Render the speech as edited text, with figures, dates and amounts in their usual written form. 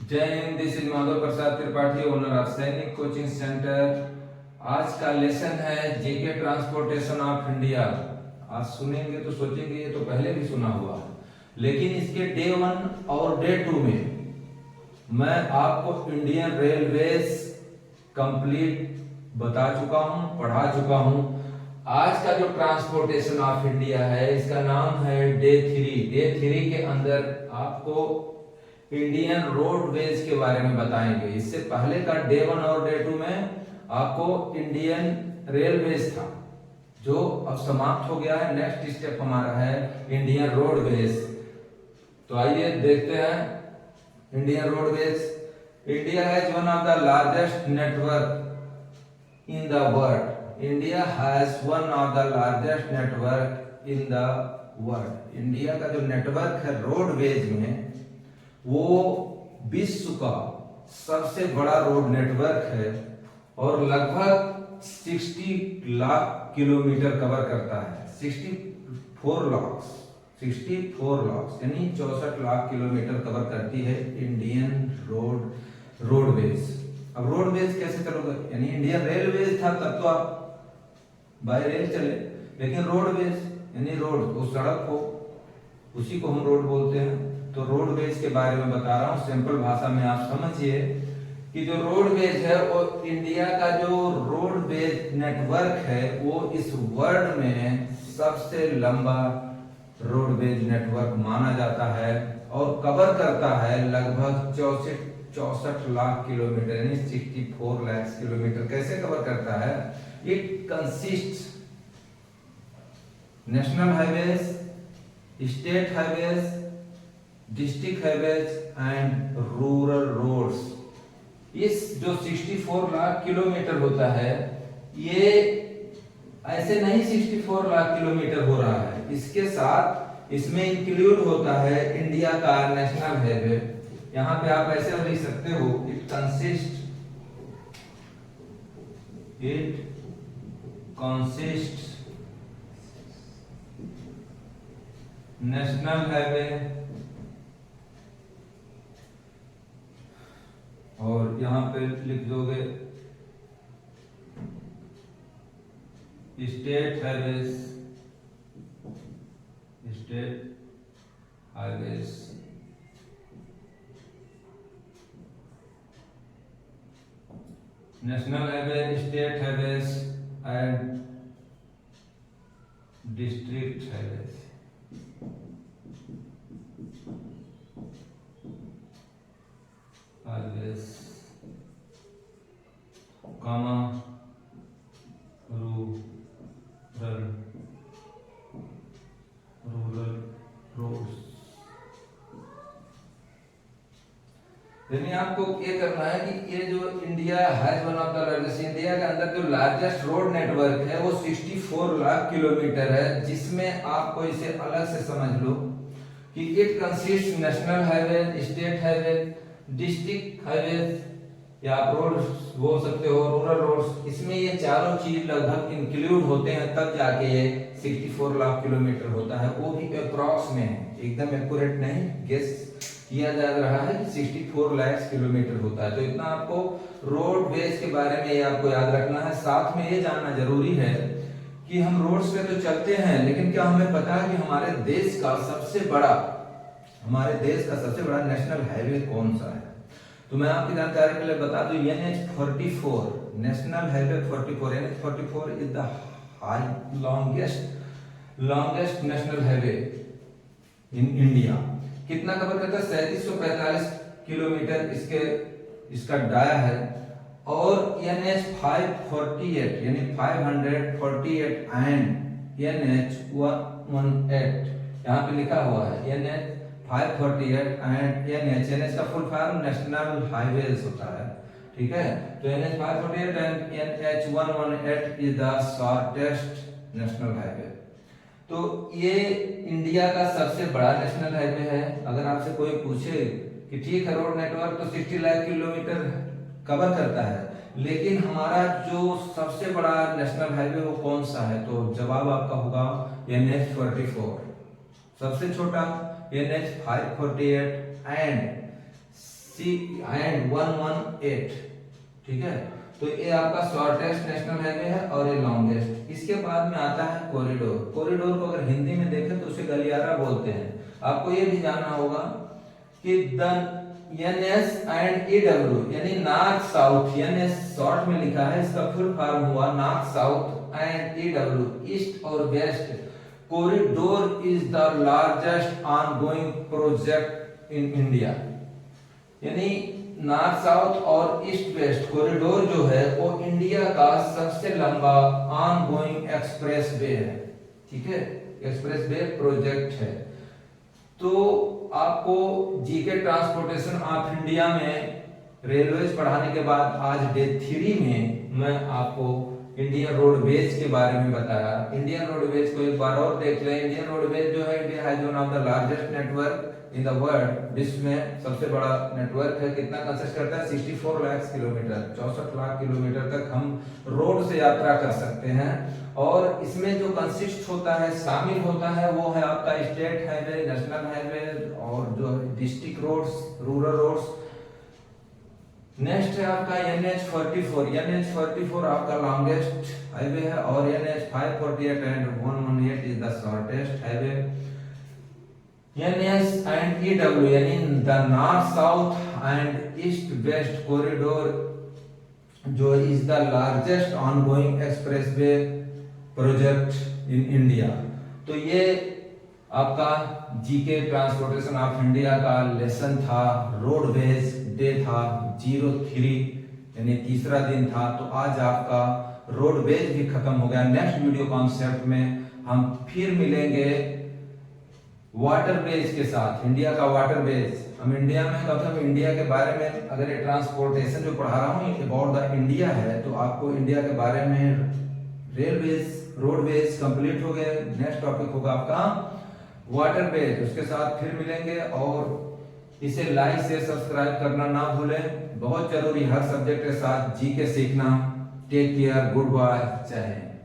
जय Hind, this is Madhav Prasad Tripathi, owner of सैनिक coaching centre. आज का लेसन है जेके ट्रांसपोर्टेशन ऑफ इंडिया। आज सुनेंगे तो सोचेंगे ये तो पहले भी सुना हुआ है, लेकिन इसके डे 1 और डे 2 में मैं आपको इंडियन रेलवेज कंप्लीट बता चुका हूं, पढ़ा चुका हूं। आज का जो ट्रांसपोर्टेशन ऑफ इंडिया है, इसका नाम है डे 3। डे 3 के अंदर आपको इंडियन रोडवेज के बारे में बताएंगे। इससे पहले का डे 1 और डे 2 में आपको इंडियन रेलवेज था, जो अब समाप्त हो गया है। नेक्स्ट स्टेप हमारा है इंडियन रोडवेज। तो आइए देखते हैं Indian roadways. India has one of the largest network in the world. India has one of the largest network in the world. India का जो नेटवर्क है रोडवेज में, वो विश्व का सबसे बड़ा रोड नेटवर्क है और लगभग 60 लाख किलोमीटर कवर करता है। 64 लाख यानी 64 लाख किलोमीटर कवर करती है इंडियन रोडवेज। अब रोडवेज कैसे चलोगे, यानी इंडियन रेलवेज था तब तो आप बाय रेल चले, लेकिन रोडवेज यानी रोड, वो सड़क हो, उसी को हम रोड बोलते हैं। तो रोडवेज के बारे में बता रहा हूँ सिंपल भाषा में। आप समझिए कि जो रोडवेज है वो इंडिया का जो रोडवेज नेटवर्क है, वो इस वर्ल्ड में सबसे लंबा रोडवेज नेटवर्क माना जाता है और कवर करता है लगभग 64 लाख किलोमीटर यानी 64 लाख किलोमीटर। कैसे कवर करता है? It consist national highways, state highways, district highways and rural roads. इस जो 64 लाख किलोमीटर होता है, ये ऐसे नहीं 64 लाख किलोमीटर हो रहा है, इसके साथ इसमें इंक्लूड होता है इंडिया का नेशनल हाईवे। यहां पे आप ऐसे लिख सकते हो, इट कंसिस्ट नेशनल हाईवे, और यहां पे लिख दोगे state highways, national highway, state highways and district highways. Comma rural roads. यानी आपको ये करना है कि ये जो India has one of the largest, India के अंदर जो लार्जेस्ट रोड नेटवर्क है वो 64 लाख किलोमीटर है, जिसमें आपको इसे अलग से समझ लो कि it consist national highway, state highway, district highway या आप रोड बोल सकते हो, रूरल रोड्स। इसमें ये चारों चीज लगभग इंक्लूड होते हैं, तब जाके ये 64 लाख किलोमीटर होता है। वो भी अप्रॉक्स में है, एकदम एक्यूरेट नहीं, गेस किया जा रहा है कि 64 लाख किलोमीटर होता है। तो इतना आपको रोडवेज के बारे में ये आपको याद रखना है। साथ में ये जानना जरूरी है कि हम रोड्स पे तो चलते हैं, लेकिन क्या हमें पता है कि हमारे देश का सबसे बड़ा नेशनल हाईवे कौन सा है? तो मैं आपकी जानकारी के लिए बता दूं, NH44 national highway 44, NH44 is the longest national highway in India. कितना कवर करता है? 3745 किलोमीटर इसका डाया है। और NH548 यानी 548 एंड NH118 यहाँ पे लिखा हुआ है NH548 एंड NH का फुल फॉर्म नेशनल हाईवेज होता है, ठीक है। तो NH548 and NH118 is the shortest national highway. तो ये इंडिया का सबसे बड़ा नेशनल हाईवे है। अगर आपसे कोई पूछे कि ठीक है रोड नेटवर्क तो 60 लाख किलोमीटर कवर करता है, लेकिन हमारा जो सबसे बड़ा नेशनल हाईवे वो कौन सा है, तो जवाब आपका होगा NH44। सबसे छोटा NH548 एंड 118, ठीक है। तो ये आपका शॉर्टेस्ट नेशनल हाईवे है और ये लॉन्गेस्ट। इसके बाद में आता है कॉरिडोर। कॉरिडोर को अगर हिंदी में देखें तो उसे गलियारा बोलते हैं। आपको ये भी जानना होगा कि द NS एंड EW यानी नॉर्थ साउथ, NS शॉर्ट में लिखा है, इसका फुल फॉर्म हुआ north south and EW east और west corridor is the largest ongoing project in India. यानी नॉर्थ साउथ और ईस्ट वेस्ट कॉरिडोर जो है वो इंडिया का सबसे लंबा ऑनगोइंग एक्सप्रेस वे है, ठीक है, एक्सप्रेस वे प्रोजेक्ट है। तो आपको जीके ट्रांसपोर्टेशन ऑफ इंडिया में रेलवेज पढ़ाने के बाद आज डे 3 में मैं आपको इंडियन रोडवेज के बारे में बताया। इंडियन रोडवेज को एक बार और देख लें। इंडियन रोडवेज जो है, India has one of the largest network in the world. विश्व में सबसे बड़ा नेटवर्क है। कितना कंसिस्ट करता है? 64 लाख किलोमीटर, 64 लाख किलोमीटर तक हम रोड से यात्रा कर सकते हैं। और इसमें जो कंसिस्ट होता है, शामिल होता है, वो है आपका स्टेट हाईवे, नेशनल हाईवे और जो district roads, rural roads. Next है आपका NH44। NH44 आपका लॉन्गेस्ट हाईवे है और NH548 and 118 is the shortest highway. NS and EW यानी the north south and east west corridor जो is the largest ongoing expressway project in India. तो ये आपका जीके ट्रांसपोर्टेशन ऑफ इंडिया का lesson था। Roadways day था 03 यानी तीसरा दिन था। तो आज आपका रोडवेज भी खत्म हो गया। नेक्स्ट वीडियो कॉन्सेप्ट में हम फिर मिलेंगे वाटरवेज के साथ। इंडिया का वाटरवेज, हम इंडिया में मतलब इंडिया के बारे में अगर ये ट्रांसपोर्टेशन जो पढ़ा रहा हूँ अबाउट द इंडिया है, तो आपको इंडिया के बारे में रेलवेज, रोडवेज कंप्लीट हो गए। नेक्स्ट टॉपिक होगा आपका वाटरवेज। उसके साथ फिर मिलेंगे और इसे लाइक से सब्सक्राइब करना ना भूलें। बहुत जरूरी हर सब्जेक्ट के साथ जीके सीखना। टेक केयर, गुड बाय, जय हिंद।